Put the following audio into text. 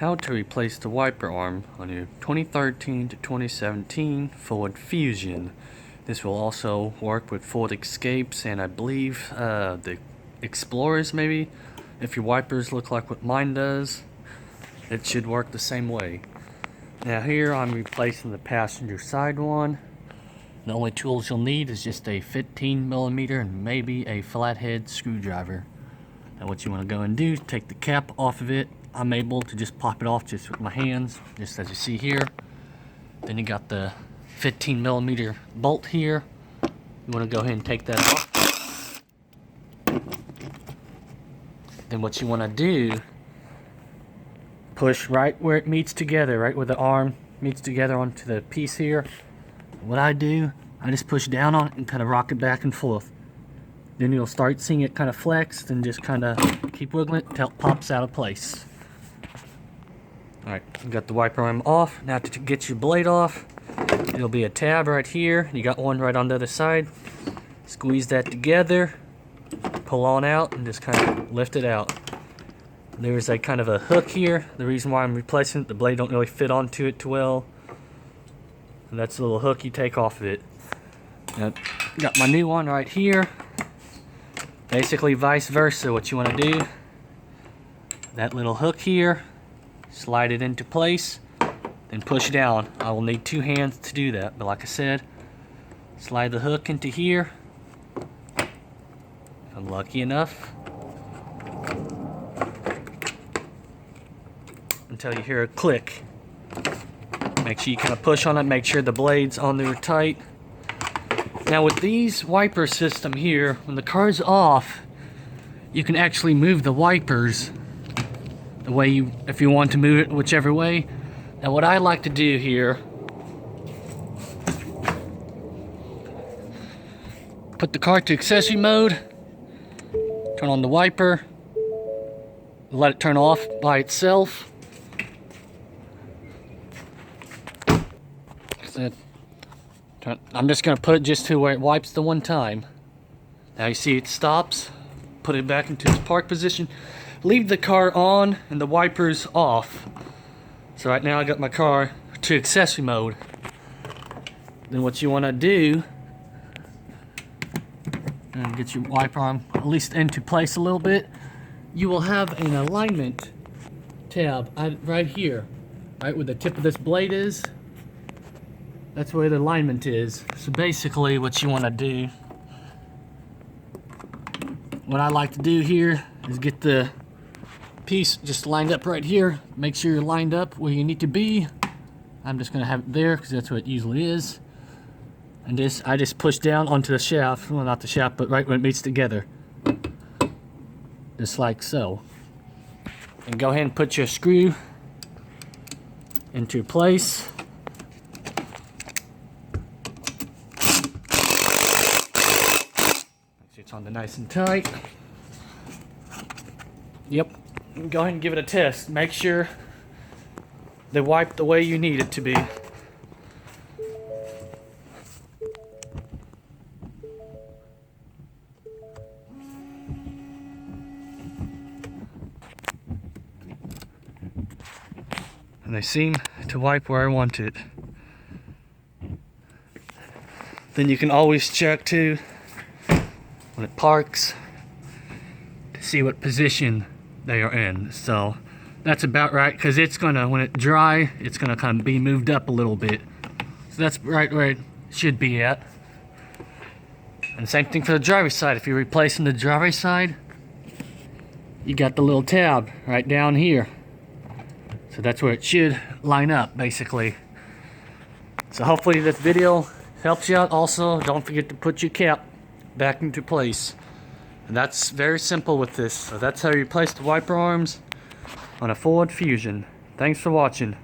How to replace the wiper arm on your 2013 to 2017 Ford Fusion. This will also work with Ford Escapes and I believe the Explorers maybe. If your wipers look like what mine does, it should work the same way. Now here I'm replacing the passenger side one. The only tools you'll need is just a 15mm and maybe a flathead screwdriver. Now what you want to go and do, take the cap off of it. I'm able to just pop it off just with my hands, just as you see here. Then you got the 15mm bolt here. You want to go ahead and take that off. Then what you want to do, push right where it meets together, right where the arm meets together onto the piece here. What I do, I just push down on it and kind of rock it back and forth. Then you'll start seeing it kind of flex, and just kind of keep wiggling it until it pops out of place. Alright, you got the wiper arm off. Now to get your blade off, there'll be a tab right here. You got one right on the other side. Squeeze that together, pull on out, and just kind of lift it out. There's a kind of a hook here. The reason why I'm replacing it, the blade don't really fit onto it too well. And that's a little hook you take off of it. Now, got my new one right here. Basically vice versa. What you want to do, that little hook here, slide it into place, then push down. I will need two hands to do that, but like I said, slide the hook into here. If I'm lucky enough, until you hear a click. Make sure you kind of push on it, make sure the blade's on there tight. Now with these wiper system here, when the car's off, you can actually move the wipers the way you, if you want to move it whichever way. Now what I like to do here, put the car to accessory mode, turn on the wiper, let it turn off by itself. That's it. I'm just going to put it just to where it wipes the one time. Now you see it stops. Put it back into its park position. Leave the car on and the wipers off. So right now I got my car to accessory mode. Then what you want to do, and get your wiper arm at least into place a little bit, you will have an alignment tab right here, right where the tip of this blade is. That's where the alignment is. So basically what you want to do, what I like to do here is get the piece just lined up right here. Make sure you're lined up where you need to be. I'm just going to have it there because that's what it usually is. And I just push down onto the shaft, well not the shaft, but right where it meets together. Just like so. And go ahead and put your screw into place. It's on the nice and tight. Yep. Go ahead and give it a test. Make sure they wipe the way you need it to be. And they seem to wipe where I want it. Then you can always check too when it parks to see what position they are in. So that's about right, because it's gonna, when it's dry, it's gonna kind of be moved up a little bit. So that's right where it should be at. And same thing for the driver's side. If you're replacing the driver's side, you got the little tab right down here. So that's where it should line up basically. So hopefully this video helps you out. Also, don't forget to put your cap back into place. And that's very simple with this. So that's how you replace the wiper arms on a Ford Fusion. Thanks for watching.